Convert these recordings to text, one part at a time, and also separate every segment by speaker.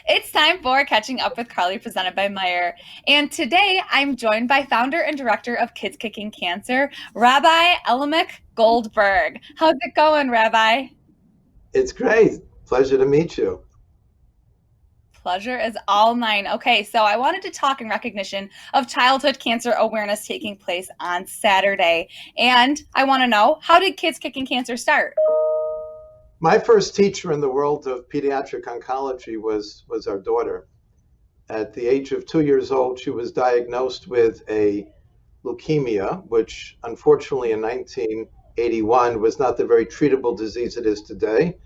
Speaker 1: It's time for Catching Up with Carley, presented by Meijer. And today I'm joined by founder and director of Kids Kicking Cancer, Rabbi Goldberg. How's it going, Rabbi?
Speaker 2: It's great. Pleasure to meet you.
Speaker 1: Pleasure is all mine. Okay, so I wanted to talk in recognition of Childhood Cancer Awareness taking place on Saturday. And I want to know, how did Kids Kicking Cancer start?
Speaker 2: My first teacher in the world of pediatric oncology was our daughter. At the age of 2 years old, she was diagnosed with a leukemia, which unfortunately in 1981 was not the very treatable disease it is today.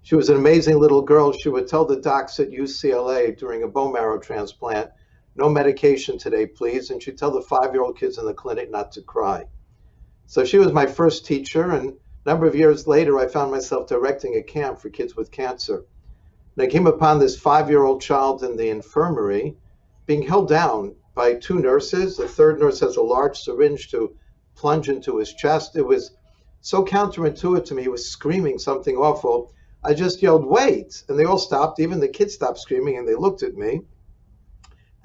Speaker 2: She was an amazing little girl. She would tell the docs at UCLA during a bone marrow transplant, no medication today, please. And she'd tell the 5-year-old kids in the clinic not to cry. So she was my first teacher, and a number of years later, I found myself directing a camp for kids with cancer. And I came upon this 5-year-old child in the infirmary being held down by two nurses. The third nurse has a large syringe to plunge into his chest. It was so counterintuitive to me. He was screaming something awful. I just yelled, "Wait!" And they all stopped. Even the kids stopped screaming and they looked at me.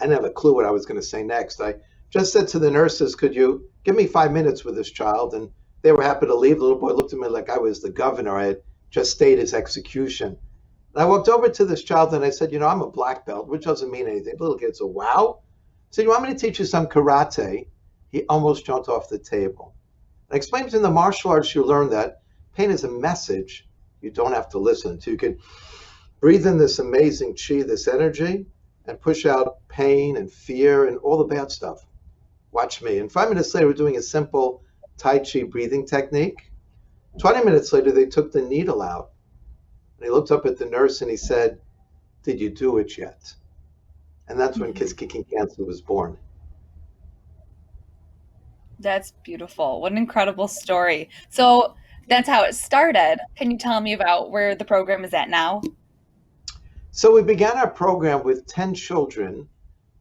Speaker 2: I didn't have a clue what I was going to say next. I just said to the nurses, "Could you give me 5 minutes with this child?" And they were happy to leave. The little boy looked at me like I was the governor. I had just stayed his execution. And I walked over to this child and I said, I'm a black belt, which doesn't mean anything. The little kid said, "Wow." I said, "You want me to teach you some karate?" He almost jumped off the table. I explained to him, in the martial arts, you learn that pain is a message you don't have to listen to. You can breathe in this amazing chi, this energy, and push out pain and fear and all the bad stuff. Watch me. And 5 minutes later, we're doing a simple Tai Chi breathing technique. 20 minutes later, they took the needle out. And he looked up at the nurse and he said, "Did you do it yet?" And that's when Kids Kicking Cancer was born.
Speaker 1: That's beautiful. What an incredible story. So that's how it started. Can you tell me about where the program is at now?
Speaker 2: So we began our program with 10 children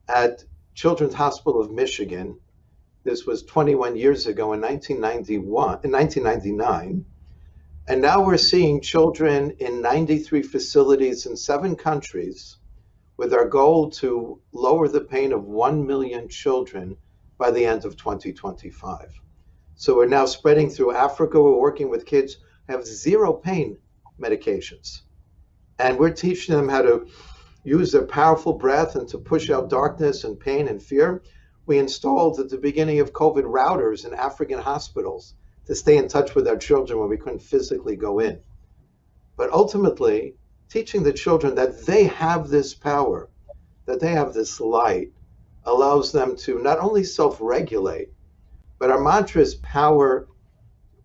Speaker 2: at Children's Hospital of Michigan. This was 21 years ago in 1999. And now we're seeing children in 93 facilities in 7 countries with our goal to lower the pain of 1 million children by the end of 2025. So we're now spreading through Africa. We're working with kids who have zero pain medications. And we're teaching them how to use their powerful breath and to push out darkness and pain and fear. We installed at the beginning of COVID routers in African hospitals to stay in touch with our children when we couldn't physically go in. But ultimately, teaching the children that they have this power, that they have this light, allows them to not only self-regulate, but our mantra is power,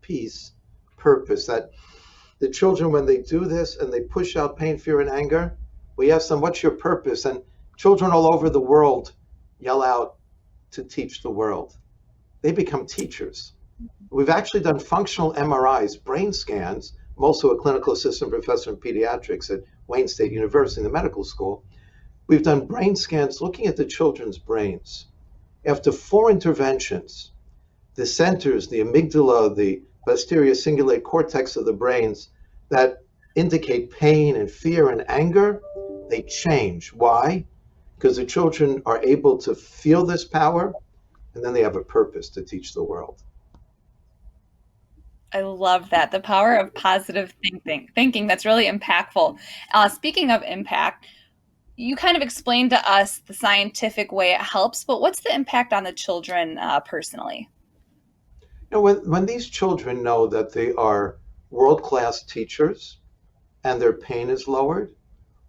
Speaker 2: peace, purpose. That the children, when they do this and they push out pain, fear, and anger, we ask them, "What's your purpose?" And children all over the world yell out, "To teach the world." They become teachers. We've actually done functional MRIs, brain scans. I'm also a clinical assistant professor in pediatrics at Wayne State University in the medical school. We've done brain scans looking at the children's brains. After 4 interventions, the centers, the amygdala, the posterior cingulate cortex of the brains that indicate pain and fear and anger, they change. Why? Because the children are able to feel this power, and then they have a purpose to teach the world.
Speaker 1: I love that. The power of positive thinking. That's really impactful. Speaking of impact, you kind of explained to us the scientific way it helps, but what's the impact on the children personally?
Speaker 2: When these children know that they are world-class teachers and their pain is lowered,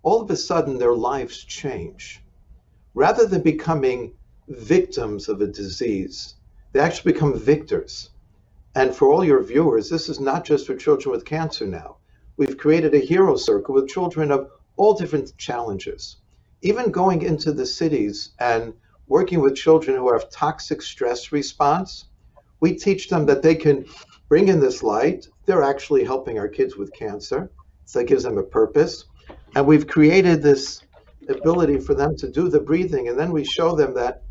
Speaker 2: all of a sudden their lives change. Rather than becoming victims of a disease, they actually become victors. And for all your viewers, this is not just for children with cancer now. We've created a hero circle with children of all different challenges. Even going into the cities and working with children who have toxic stress response, we teach them that they can bring in this light. They're actually helping our kids with cancer. So that gives them a purpose. And we've created this ability for them to do the breathing. And then we show them that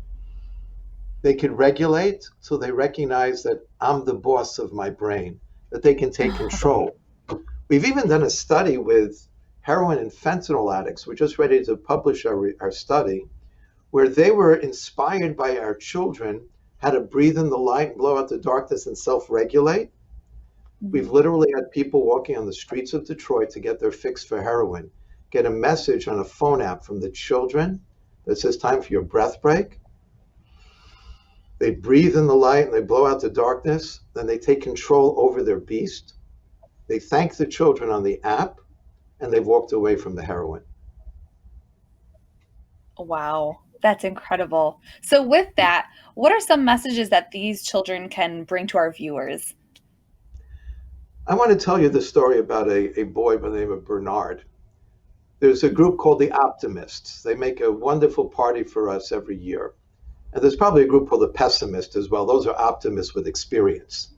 Speaker 2: they can regulate, so they recognize that I'm the boss of my brain, that they can take control. We've even done a study with heroin and fentanyl addicts. We're just ready to publish our study where they were inspired by our children how to breathe in the light and blow out the darkness and self-regulate. We've
Speaker 1: Mhm.
Speaker 2: literally had people walking on the streets of Detroit to get their fix for heroin, get a message on a phone app from the children that says, time for your breath break. They breathe in the light and they blow out the darkness. Then they take control over their beast. They thank the children on the app and they've walked away from the heroin.
Speaker 1: Wow, that's incredible. So, with that, what are some messages that these children can bring to our viewers?
Speaker 2: I want to tell you the story about a boy by the name of Bernard. There's a group called the Optimists. They make a wonderful party for us every year. And there's probably a group called the Pessimists as well. Those are optimists with experience.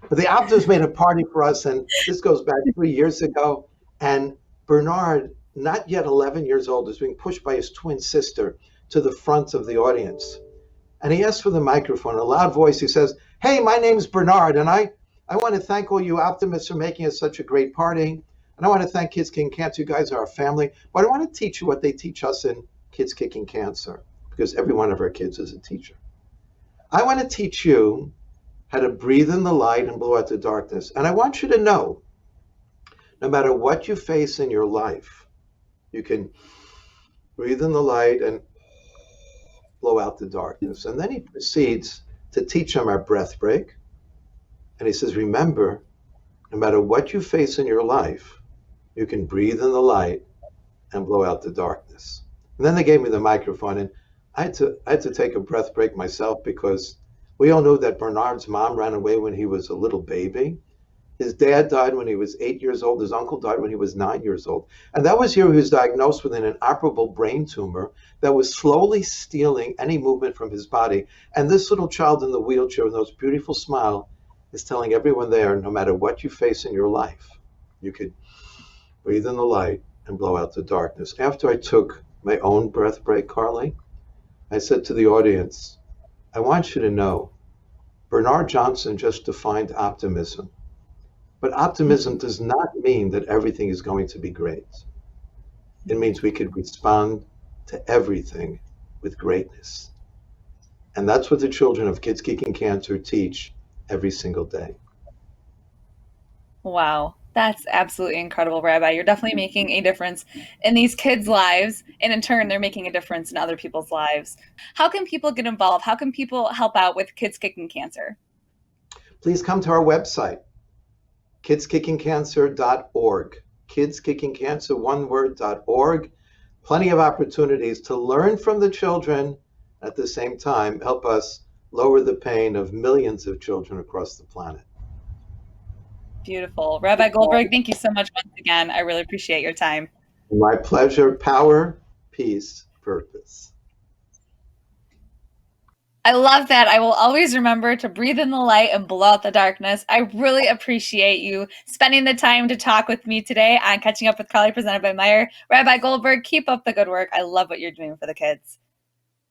Speaker 2: But the Optimists made a party for us, and this goes back 3 years ago. And Bernard, not yet 11 years old, is being pushed by his twin sister to the front of the audience. And he asks for the microphone. In a loud voice, he says, "Hey, my name's Bernard, and I want to thank all you optimists for making us such a great party. And I want to thank Kids Kicking Cancer. You guys are our family. But I want to teach you what they teach us in Kids Kicking Cancer, because every one of our kids is a teacher. I want to teach you how to breathe in the light and blow out the darkness. And I want you to know, no matter what you face in your life, you can breathe in the light and blow out the darkness." And then he proceeds to teach them our breath break. And he says, remember, no matter what you face in your life, you can breathe in the light and blow out the darkness. And then they gave me the microphone, and I had to take a breath break myself, because we all know that Bernard's mom ran away when he was a little baby. His dad died when he was 8 years old. His uncle died when he was 9 years old. And that was here he was diagnosed with an inoperable brain tumor that was slowly stealing any movement from his body. And this little child in the wheelchair with those beautiful smile is telling everyone there, no matter what you face in your life, you could breathe in the light and blow out the darkness. After I took my own breath break, Carley, I said to the audience, I want you to know, Bernard Johnson just defined optimism. But optimism does not mean that everything is going to be great. It means we could respond to everything with greatness. And that's what the children of Kids Kicking Cancer teach every single day.
Speaker 1: Wow, that's absolutely incredible, Rabbi. You're definitely making a difference in these kids' lives, and in turn, they're making a difference in other people's lives. How can people get involved? How can people help out with Kids Kicking Cancer?
Speaker 2: Please come to our website, kidskickingcancer.org. Kidskickingcancer, one word.org. Plenty of opportunities to learn from the children, at the same time help us lower the pain of millions of children across the planet.
Speaker 1: Beautiful. Rabbi Goldberg, thank you so much once again. I really appreciate your time.
Speaker 2: My pleasure. Power, peace, purpose.
Speaker 1: I love that. I will always remember to breathe in the light and blow out the darkness. I really appreciate you spending the time to talk with me today on Catching Up with Carley, presented by Meijer. Rabbi Goldberg, keep up the good work. I love what you're doing for the kids.